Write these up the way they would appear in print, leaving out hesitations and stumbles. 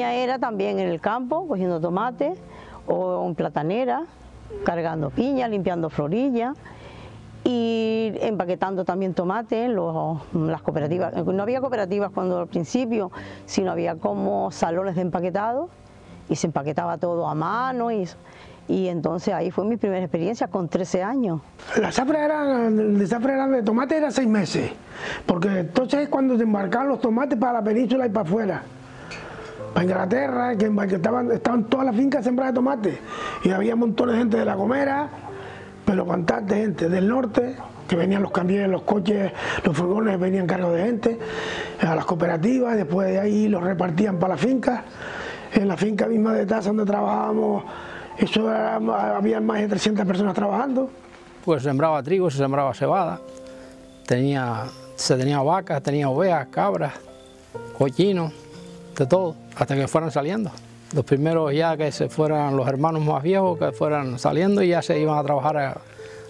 pequeña era también en el campo, cogiendo tomate, o en platanera, cargando piña, limpiando florillas y empaquetando también tomate en las cooperativas. No había cooperativas cuando al principio, sino había como salones de empaquetado y se empaquetaba todo a mano y entonces ahí fue mi primera experiencia con 13 años. La zafra de tomate era 6 meses, porque entonces es cuando se embarcaban los tomates para la península y para afuera. Para Inglaterra, que estaban todas las fincas sembradas de tomate y había montones de gente de La Gomera, pero bastante gente del norte, que venían los camiones, los coches, los furgones venían cargados de gente, a las cooperativas, después de ahí los repartían para las fincas. En la finca misma de Taza donde trabajábamos, había más de 300 personas trabajando. Pues se sembraba trigo, se sembraba cebada, se tenía vacas, tenía ovejas, cabras, cochinos, de todo, hasta que fueran saliendo. Los primeros ya que se fueran los hermanos más viejos, que fueran saliendo y ya se iban a trabajar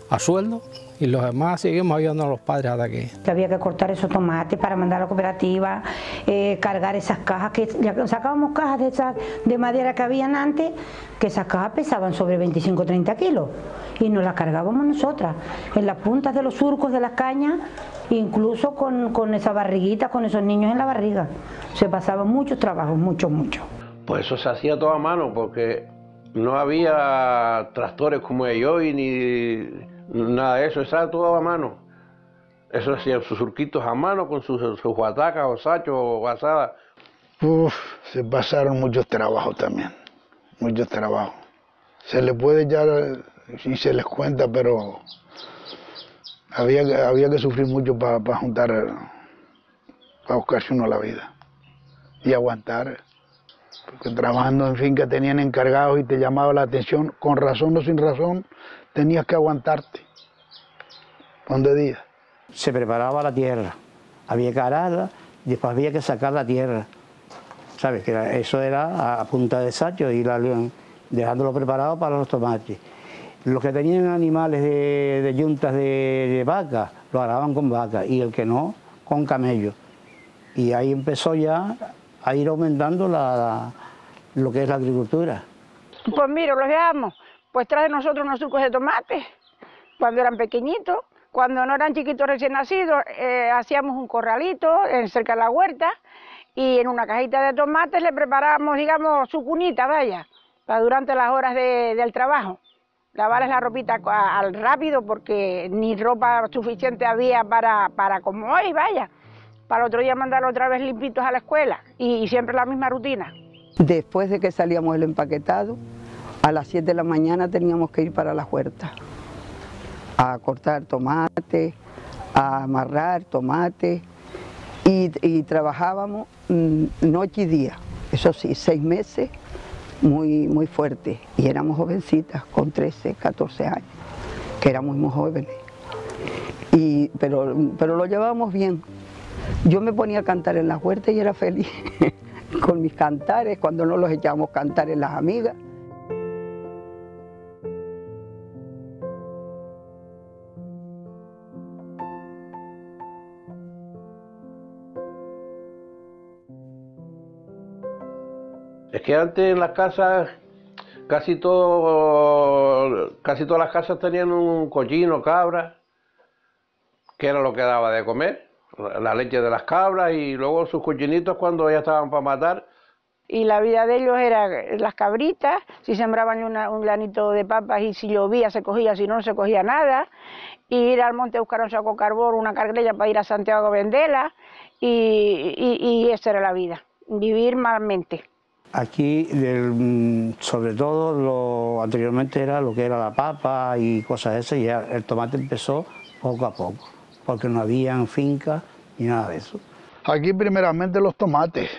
a sueldo, y los demás seguimos ayudando a los padres hasta aquí. Que había que cortar esos tomates para mandar a la cooperativa, cargar esas cajas, que ya sacábamos cajas de esas de madera que habían antes, que esas cajas pesaban sobre 25 o 30 kilos, y nos las cargábamos nosotras, en las puntas de los surcos de las cañas, incluso con esa barriguita, con esos niños en la barriga. Se pasaban muchos trabajos, muchos. Pues eso se hacía todo a mano, porque no había tractores como hay hoy, ni nada de eso, estaba todo a mano. Eso hacían sus surquitos a mano con sus guatacas o sachos o asadas. Se pasaron muchos trabajos también, muchos trabajos. Se les puede echar y se les cuenta, pero había que sufrir mucho para juntar, para buscarse uno la vida y aguantar. Porque trabajando en finca tenían encargados y te llamaba la atención, con razón o sin razón, tenías que aguantarte. ¿Dónde día? Se preparaba la tierra, había que ararla, después había que sacar la tierra. ¿Sabes? Que eso era a punta de sacho, ir dejándolo preparado para los tomates. Los que tenían animales de yuntas de vaca, lo araban con vaca, y el que no, con camello. Y ahí empezó ya a ir aumentando lo que es la agricultura. Pues mira, los dejamos pues tras de nosotros unos surcos de tomate, cuando eran pequeñitos, cuando no eran chiquitos recién nacidos, hacíamos un corralito cerca de la huerta y en una cajita de tomates le preparábamos, digamos, su cunita, vaya, para durante las horas del trabajo. Lavarles la ropita al rápido porque ni ropa suficiente había para como hoy, vaya. Para otro día mandarlo otra vez limpitos a la escuela y siempre la misma rutina. Después de que salíamos del empaquetado, a las 7 de la mañana teníamos que ir para la huerta a cortar tomate, a amarrar tomate y trabajábamos noche y día, eso sí, 6 meses muy fuerte y éramos jovencitas con 13, 14 años, que éramos muy jóvenes, pero lo llevábamos bien. Yo me ponía a cantar en la huerta y era feliz con mis cantares, cuando no los echábamos cantares las amigas. Es que antes en las casas, casi todas las casas tenían un cochino, cabra, que era lo que daba de comer. La leche de las cabras y luego sus cochinitos cuando ya estaban para matar. Y la vida de ellos era las cabritas, si sembraban un granito de papas y si llovía se cogía, si no se cogía nada, y ir al monte a buscar un saco de carbón, una cargrella para ir a Santiago a venderla, y esa era la vida, vivir malmente. Aquí, sobre todo, anteriormente era lo que era la papa y cosas de esas, y ya el tomate empezó poco a poco, porque no habían fincas ni nada de eso. Aquí primeramente los tomates,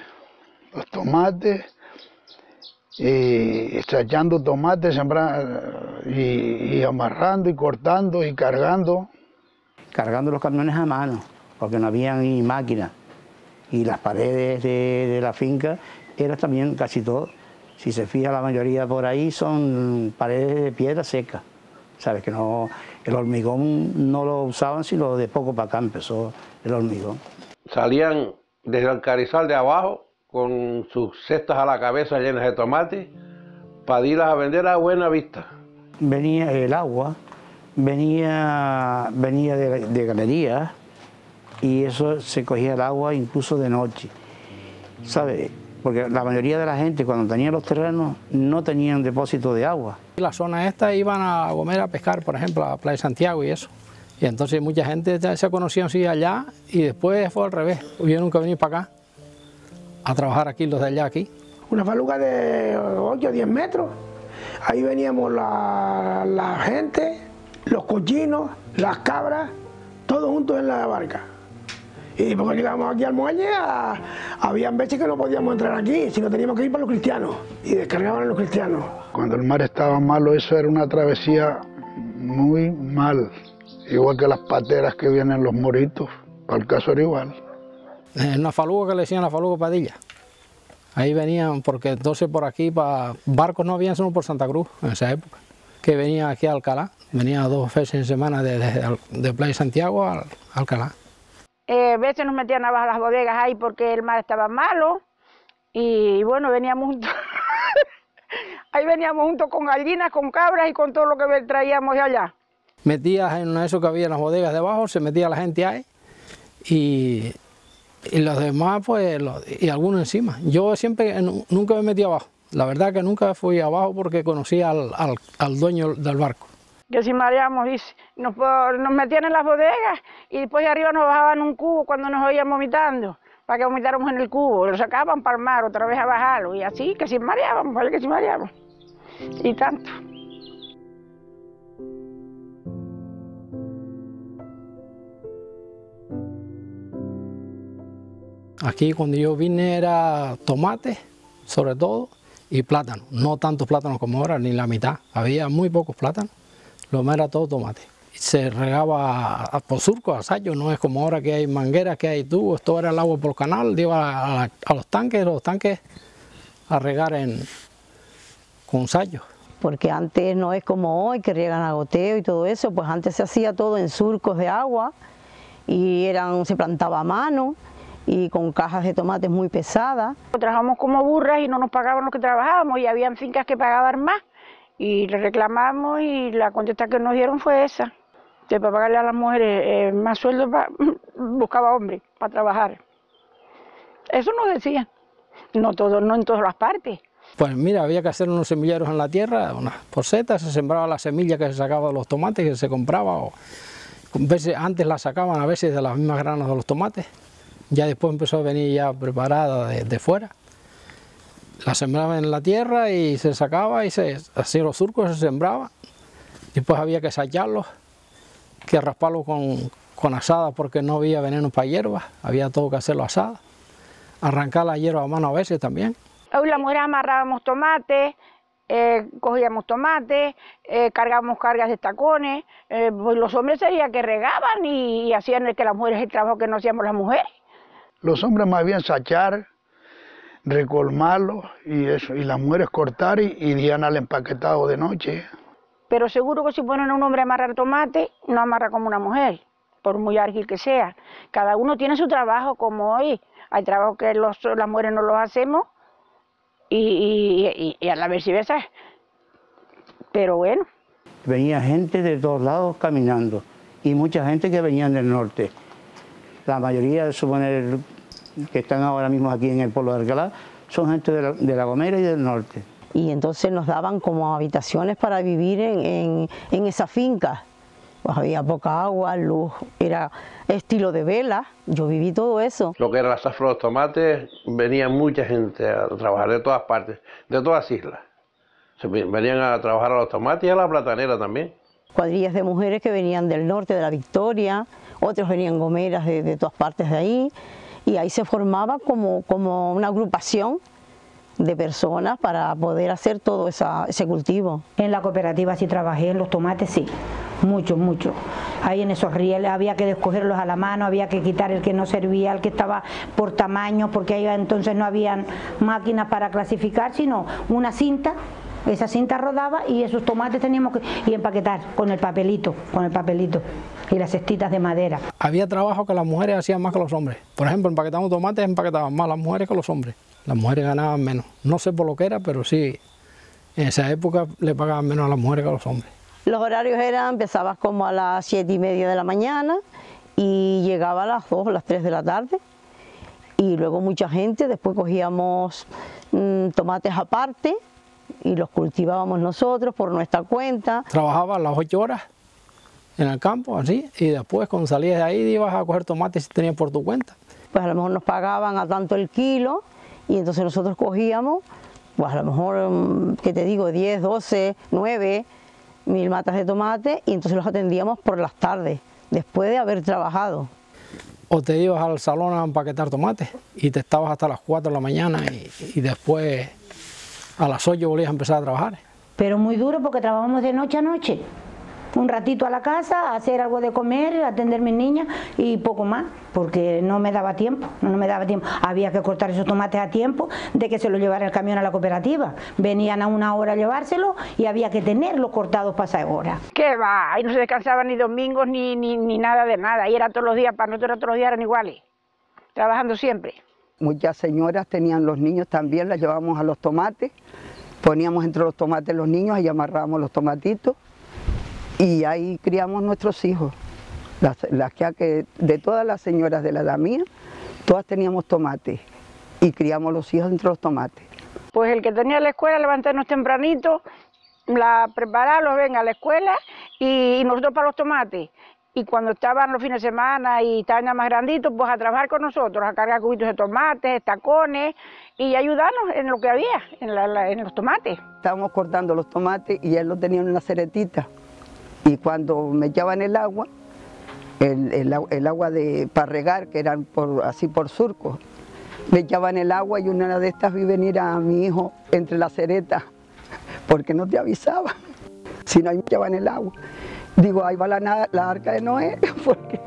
echando tomates, sembrando y amarrando y cortando y cargando. Cargando los camiones a mano, porque no había ni máquinas, y las paredes de la finca eran también casi todo. Si se fija, la mayoría por ahí son paredes de piedra seca. Sabes que no, el hormigón no lo usaban, sino de poco para acá empezó el hormigón. Salían desde el Carrizal de abajo con sus cestas a la cabeza llenas de tomates para irlas a vender a Buena Vista. Venía el agua, venía de galerías y eso se cogía el agua incluso de noche, ¿sabe? Porque la mayoría de la gente cuando tenía los terrenos no tenían depósito de agua. La zona esta iban a Gomera a pescar, por ejemplo, a Playa Santiago y eso. Y entonces mucha gente se conocía así allá y después fue al revés. Tuvieron que venir para acá a trabajar aquí, los de allá aquí. Una faluca de 8 o 10 metros. Ahí veníamos la gente, los cochinos, las cabras, todos juntos en la barca. Y porque llegábamos aquí al muelle, habían veces que no podíamos entrar aquí, sino teníamos que ir para los cristianos. Y descargaban a los cristianos. Cuando el mar estaba malo, eso era una travesía muy mal. Igual que las pateras que vienen los moritos, para el caso era igual. En una faluca que le decían la faluca Padilla. Ahí venían, porque entonces por aquí, para barcos no habían sino por Santa Cruz en esa época. Que venía aquí a Alcalá, venía 2 veces en semana de Playa Santiago a Alcalá. A veces nos metían abajo las bodegas ahí porque el mar estaba malo y bueno, veníamos juntos. Ahí veníamos juntos con gallinas, con cabras y con todo lo que traíamos de allá. Metías en eso que había en las bodegas debajo, se metía la gente ahí y los demás pues, y algunos encima. Yo siempre, nunca me metí abajo, la verdad que nunca fui abajo porque conocía al dueño del barco. Que si mareamos, dice, nos metían en las bodegas y después de arriba nos bajaban un cubo cuando nos oían vomitando, para que vomitáramos en el cubo, lo sacaban para el mar otra vez a bajarlo y así, que si mareábamos, vale que si mareábamos, y tanto. Aquí cuando yo vine era tomate, sobre todo, y plátano. No tantos plátanos como ahora, ni la mitad. Había muy pocos plátanos, lo más era todo tomate. Se regaba por surco, a sayo, no es como ahora que hay mangueras, que hay tubos, todo era el agua por canal, iba a los tanques a regar con sayos. Porque antes no es como hoy, que riegan a goteo y todo eso, pues antes se hacía todo en surcos de agua y se plantaba a mano y con cajas de tomates muy pesadas. Trabajamos como burras y no nos pagaban lo que trabajábamos y habían fincas que pagaban más y le reclamamos y la contesta que nos dieron fue esa, que para pagarle a las mujeres más sueldo buscaba hombres para trabajar. Eso nos decían, no en todas las partes. Pues mira, había que hacer unos semilleros en la tierra, unas posetas, se sembraba la semilla que se sacaba de los tomates, que se compraba, o a veces antes la sacaban a veces de las mismas granas de los tomates, ya después empezó a venir ya preparada de fuera. La sembraban en la tierra y se sacaba y se hacían los surcos, se sembraba, después había que sacharlos, que rasparlos con asada porque no había veneno para hierbas, había todo que hacerlo asada, arrancar la hierba a mano a veces también. Hoy las mujeres amarrábamos tomates, cogíamos tomates, cargábamos cargas de tacones, pues los hombres sería que regaban y hacían que las mujeres el trabajo que no hacíamos las mujeres. Los hombres más bien sachar, recolmarlos y eso, y las mujeres cortar y irían al empaquetado de noche. Pero seguro que si ponen a un hombre a amarrar tomate, no amarra como una mujer, por muy ágil que sea. Cada uno tiene su trabajo, como hoy. Hay trabajos que las mujeres no los hacemos y a la viceversa. Pero bueno. Venía gente de todos lados caminando y mucha gente que venían del norte. La mayoría, suponer que están ahora mismo aquí en el pueblo de Alcalá, son gente de la Gomera y del norte. Y entonces nos daban como habitaciones para vivir en esa finca. Pues había poca agua, luz, era estilo de vela, yo viví todo eso. Lo que era la zafra de los tomates, venía mucha gente a trabajar de todas partes, de todas las islas. Venían a trabajar a los tomates y a la platanera también. Cuadrillas de mujeres que venían del norte de la Victoria, otros venían gomeras de todas partes de ahí, y ahí se formaba como una agrupación de personas para poder hacer todo ese cultivo. En la cooperativa sí trabajé, en los tomates sí, mucho. Ahí en esos rieles había que descogerlos a la mano, había que quitar el que no servía, el que estaba por tamaño, porque ahí entonces no habían máquinas para clasificar, sino una cinta esa cinta rodaba y esos tomates teníamos que empaquetar con el papelito y las cestitas de madera. Había trabajo que las mujeres hacían más que los hombres. Por ejemplo, empaquetando tomates empaquetaban más las mujeres que los hombres. Las mujeres ganaban menos. No sé por lo que era, pero sí, en esa época le pagaban menos a las mujeres que a los hombres. Los horarios empezabas como a las 7:30 de la mañana y llegaba a las 2 o las 3 de la tarde. Y luego mucha gente, después cogíamos tomates aparte y los cultivábamos nosotros por nuestra cuenta. Trabajaba las 8 horas en el campo, así, y después cuando salías de ahí ibas a coger tomates si tenías por tu cuenta. Pues a lo mejor nos pagaban a tanto el kilo y entonces nosotros cogíamos, pues a lo mejor, ¿qué te digo?, 10, 12, 9 mil matas de tomate y entonces los atendíamos por las tardes, después de haber trabajado. O te ibas al salón a empaquetar tomates y te estabas hasta las 4 de la mañana y después a las 8 volvías a empezar a trabajar. Pero muy duro porque trabajamos de noche a noche. Un ratito a la casa, hacer algo de comer, atender a mis niñas y poco más, porque no me daba tiempo, no me daba tiempo. Había que cortar esos tomates a tiempo de que se los llevara el camión a la cooperativa. Venían a una hora a llevárselo y había que tenerlos cortados para esa hora. ¿Qué va? Ahí no se descansaban ni domingos ni nada de nada. Ahí era todos los días, para nosotros todos los días eran iguales, trabajando siempre. Muchas señoras tenían los niños también, las llevábamos a los tomates, poníamos entre los tomates los niños y amarrábamos los tomatitos. Y ahí criamos nuestros hijos, las que de todas las señoras de la edad mía, todas teníamos tomates y criamos los hijos entre los tomates. Pues el que tenía la escuela, levantarnos tempranito, prepararlos, venga a la escuela y nosotros para los tomates. Y cuando estaban los fines de semana y estaban ya más granditos, pues a trabajar con nosotros, a cargar cubitos de tomates, tacones y ayudarnos en lo que había, en los tomates. Estábamos cortando los tomates y él los tenía en una ceretita. Y cuando me echaban el agua, el agua para regar, que eran así por surcos, me echaban el agua y una de estas vi venir a mi hijo entre la cereta, porque no te avisaba, si no ahí me echaban el agua. Digo, ahí va la arca de Noé, porque...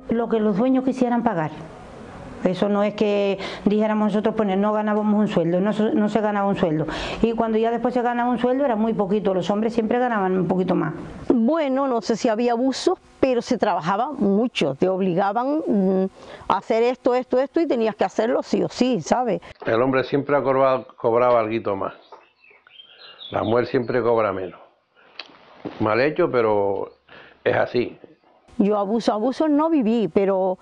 Lo que los dueños quisieran pagar. Eso no es que dijéramos nosotros, pues no ganábamos un sueldo, no se ganaba un sueldo. Y cuando ya después se ganaba un sueldo era muy poquito, los hombres siempre ganaban un poquito más. Bueno, no sé si había abusos, pero se trabajaba mucho, te obligaban a hacer esto y tenías que hacerlo sí o sí, ¿sabes? El hombre siempre ha cobrado algo más, la mujer siempre cobra menos. Mal hecho, pero es así. Yo abusos no viví, pero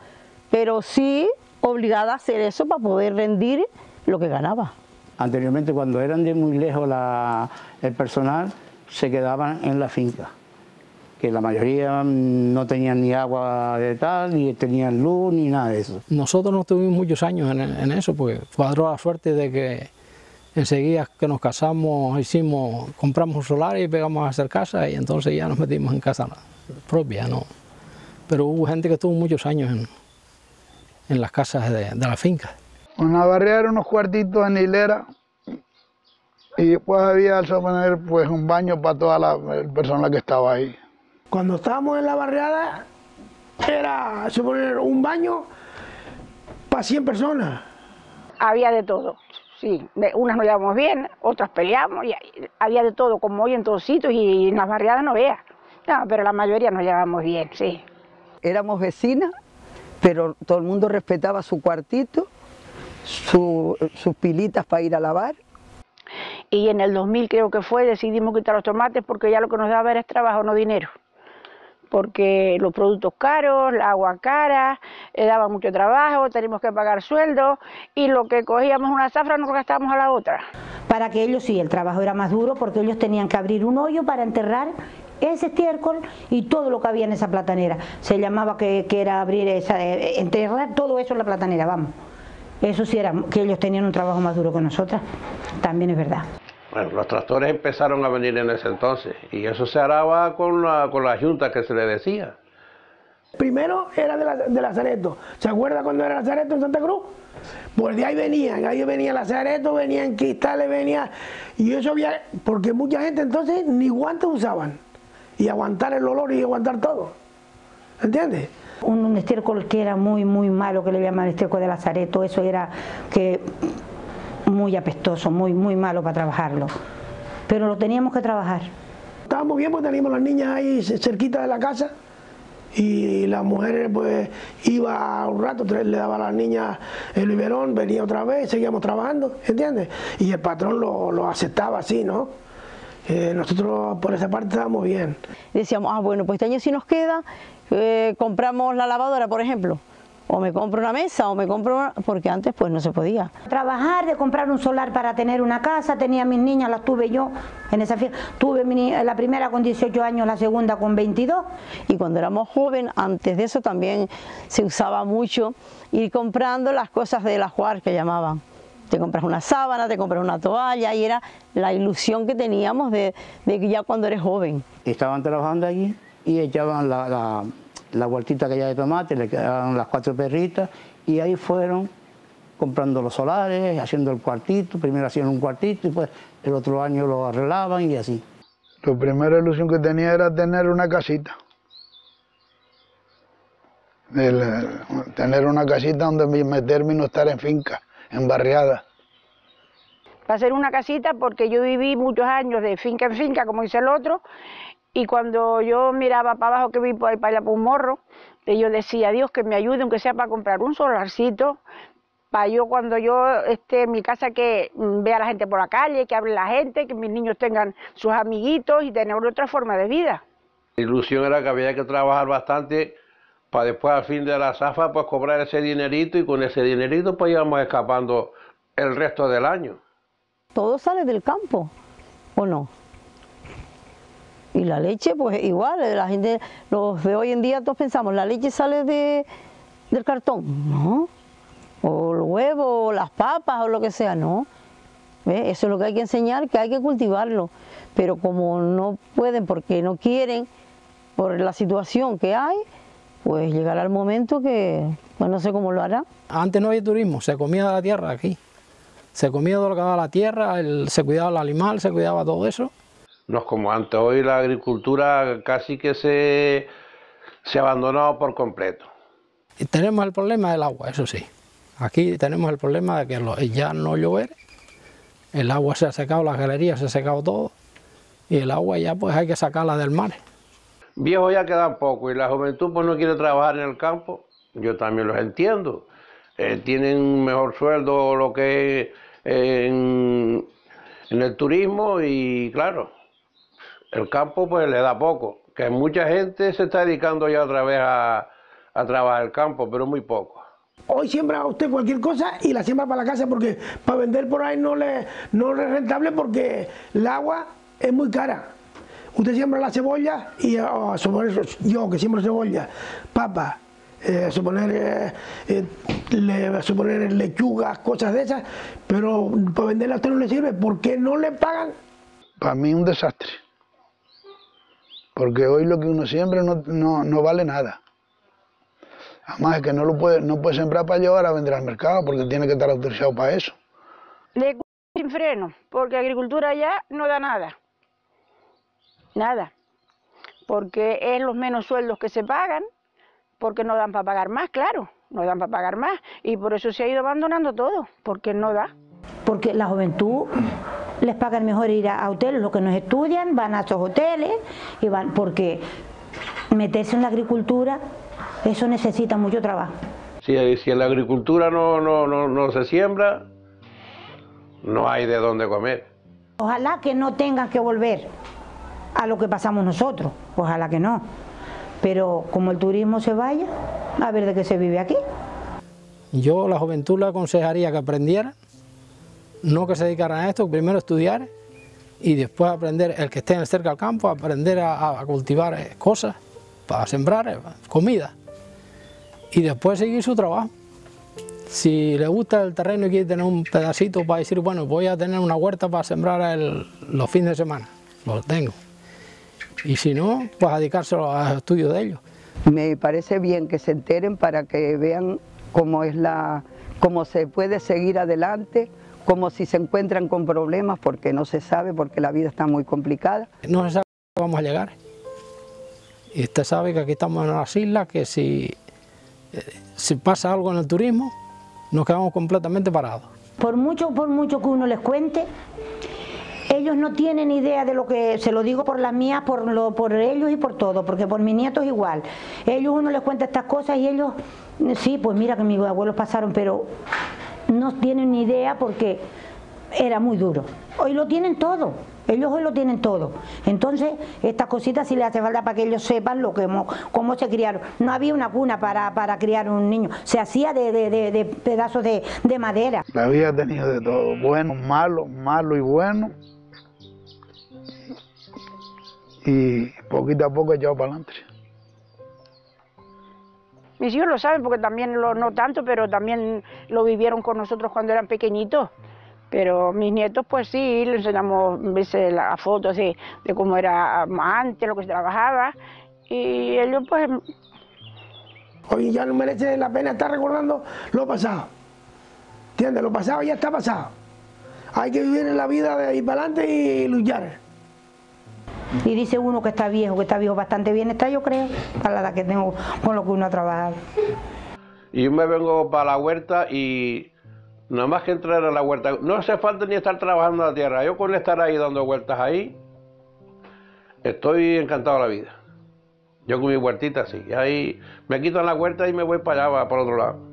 sí obligada a hacer eso para poder rendir lo que ganaba. Anteriormente, cuando eran de muy lejos el personal, se quedaban en la finca, que la mayoría no tenían ni agua de tal, ni tenían luz, ni nada de eso. Nosotros no tuvimos muchos años en eso, porque cuadró la suerte de que enseguida que nos casamos, compramos un solar y pegamos a hacer casa y entonces ya nos metimos en casa propia, ¿no? Pero hubo gente que estuvo muchos años en las casas de la finca. En la barriada eran unos cuartitos en hilera y después había al suponer pues un baño para toda la persona que estaba ahí. Cuando estábamos en la barriada era suponer un baño para 100 personas. Había de todo, sí. Unas nos llevamos bien, otras peleamos, y había de todo, como hoy en todos sitios y en las barriadas no veas. No, pero la mayoría nos llevamos bien, sí. Éramos vecinas, pero todo el mundo respetaba su cuartito, sus pilitas para ir a lavar. Y en el 2000 creo que fue, decidimos quitar los tomates porque ya lo que nos daba era trabajo, no dinero. Porque los productos caros, la agua cara, daba mucho trabajo, teníamos que pagar sueldos y lo que cogíamos una zafra nos gastábamos a la otra. Para que ellos sí, el trabajo era más duro porque ellos tenían que abrir un hoyo para enterrar ese estiércol y todo lo que había en esa platanera. Se llamaba que era abrir enterrar todo eso en la platanera, vamos. Eso sí era, que ellos tenían un trabajo más duro que nosotras, también es verdad. Bueno, los tractores empezaron a venir en ese entonces y eso se araba con la junta que se le decía. Primero era de Lazareto. ¿Se acuerda cuando era Lazareto en Santa Cruz? Pues de ahí venía Lazareto, venían cristales, venía... Y eso había... Porque mucha gente entonces ni guantes usaban. Y aguantar el olor y aguantar todo. ¿Entiendes? Un estiércol que era muy malo, que le llamaban estiércol de Lazareto, eso era que muy apestoso, muy malo para trabajarlo. Pero lo teníamos que trabajar. Estábamos bien porque teníamos las niñas ahí cerquita de la casa. Y las mujeres pues iba un rato, le daba a las niñas el biberón, venía otra vez, seguíamos trabajando, ¿entiendes? Y el patrón lo aceptaba así, ¿no? Nosotros por esa parte estábamos bien. Decíamos, bueno, pues este año si nos queda, compramos la lavadora, por ejemplo, o me compro una mesa, o me compro una... porque antes pues no se podía. Trabajar, de comprar un solar para tener una casa, tenía mis niñas, las tuve yo en esa fiesta. Tuve la primera con 18 años, la segunda con 22. Y cuando éramos jóvenes, antes de eso también se usaba mucho ir comprando las cosas de la jugar que llamaban. Te compras una sábana, te compras una toalla, y era la ilusión que teníamos de ya cuando eres joven. Estaban trabajando allí y echaban la huertita que había de tomate, le quedaban las 4 perritas y ahí fueron comprando los solares, haciendo el cuartito, primero hacían un cuartito y pues el otro año lo arreglaban y así. La primera ilusión que tenía era tener una casita. Tener una casita donde meterme y no estar en finca, en barriada. Para hacer una casita porque yo viví muchos años de finca en finca, como dice el otro, y cuando yo miraba para abajo que vi por ahí para allá por un morro, yo decía, Dios, que me ayude, aunque sea para comprar un solarcito, para yo cuando yo esté en mi casa que vea a la gente por la calle, que hable la gente, que mis niños tengan sus amiguitos y tener otra forma de vida. La ilusión era que había que trabajar bastante para después al fin de la zafa pues cobrar ese dinerito y con ese dinerito pues íbamos escapando el resto del año. Todo sale del campo, ¿o no? Y la leche, pues igual, la gente, los de hoy en día todos pensamos, la leche sale del cartón, ¿no? O el huevo, o las papas, o lo que sea, ¿no? ¿Ves? Eso es lo que hay que enseñar, que hay que cultivarlo. Pero como no pueden porque no quieren, por la situación que hay, pues llegará el momento que, pues no sé cómo lo hará. Antes no había turismo, se comía de la tierra aquí. Se comía todo lo que daba la tierra, se cuidaba el animal, se cuidaba todo eso. No es como antes, hoy la agricultura casi que se ha abandonado por completo. Y tenemos el problema del agua, eso sí. Aquí tenemos el problema de que ya no llover, el agua se ha secado, las galerías se ha secado todo, y el agua ya pues hay que sacarla del mar. Viejos ya quedan poco y la juventud pues no quiere trabajar en el campo, yo también los entiendo. Tienen un mejor sueldo lo que en el turismo y claro, el campo pues le da poco, que mucha gente se está dedicando ya otra vez a trabajar el campo, pero muy poco. Hoy siembra usted cualquier cosa y la siembra para la casa porque para vender por ahí no le es rentable porque el agua es muy cara. Usted siembra la cebolla y yo que siembro cebolla, papa, suponer lechugas, cosas de esas, pero para venderla a usted no le sirve. ¿Por qué no le pagan? Para mí es un desastre, porque hoy lo que uno siembra no vale nada. Además es que no puede sembrar para llevar a vender al mercado porque tiene que estar autorizado para eso. Sin freno, porque agricultura ya no da nada. Nada. Porque es los menos sueldos que se pagan, porque no dan para pagar más, claro, no dan para pagar más. Y por eso se ha ido abandonando todo, porque no da. Porque la juventud les pagan mejor ir a hoteles, los que no estudian van a esos hoteles, y van porque meterse en la agricultura, eso necesita mucho trabajo. Si en la agricultura no se siembra, no hay de dónde comer. Ojalá que no tengan que volver a lo que pasamos nosotros, ojalá que no. Pero como el turismo se vaya, a ver de qué se vive aquí. Yo a la juventud le aconsejaría que aprendiera, no que se dedicaran a esto, primero estudiar y después aprender, el que esté cerca del campo, aprender a cultivar cosas, para sembrar comida, y después seguir su trabajo. Si le gusta el terreno y quiere tener un pedacito para decir, bueno, voy a tener una huerta para sembrar los fines de semana, lo tengo. Y si no, pues a dedicárselo a los estudios de ellos. Me parece bien que se enteren para que vean cómo se puede seguir adelante, como si se encuentran con problemas, porque no se sabe, porque la vida está muy complicada. No se sabe cómo vamos a llegar. Y usted sabe que aquí estamos en las islas, que si pasa algo en el turismo, nos quedamos completamente parados. Por mucho que uno les cuente, ellos no tienen idea de lo que, se lo digo por las mías, por ellos y por todo, porque por mis nietos igual. Uno les cuenta estas cosas y ellos, sí, pues mira que mis abuelos pasaron, pero no tienen ni idea porque era muy duro. Hoy lo tienen todo, ellos hoy lo tienen todo. Entonces, estas cositas sí les hace falta para que ellos sepan cómo se criaron. No había una cuna para criar un niño, se hacía de pedazos de madera. La vida ha tenido de todo, bueno, malo y bueno. Y poquito a poco he echado para adelante. Mis hijos lo saben porque también, no tanto, pero también lo vivieron con nosotros cuando eran pequeñitos. Pero mis nietos, pues sí, les enseñamos a veces las fotos de cómo era antes, lo que se trabajaba. Y ellos, pues... Hoy ya no merece la pena estar recordando lo pasado. ¿Entiendes? Lo pasado ya está pasado. Hay que vivir en la vida de ir para adelante y luchar. Y dice uno que está viejo bastante bien está, yo creo, para la edad que tengo, con lo que uno ha trabajado. Y yo me vengo para la huerta y nada más que entrar a la huerta, no hace falta ni estar trabajando la tierra. Yo con estar ahí dando vueltas ahí, estoy encantado de la vida. Yo con mi huertita sí, ahí me quitan la huerta y me voy para allá, para otro lado.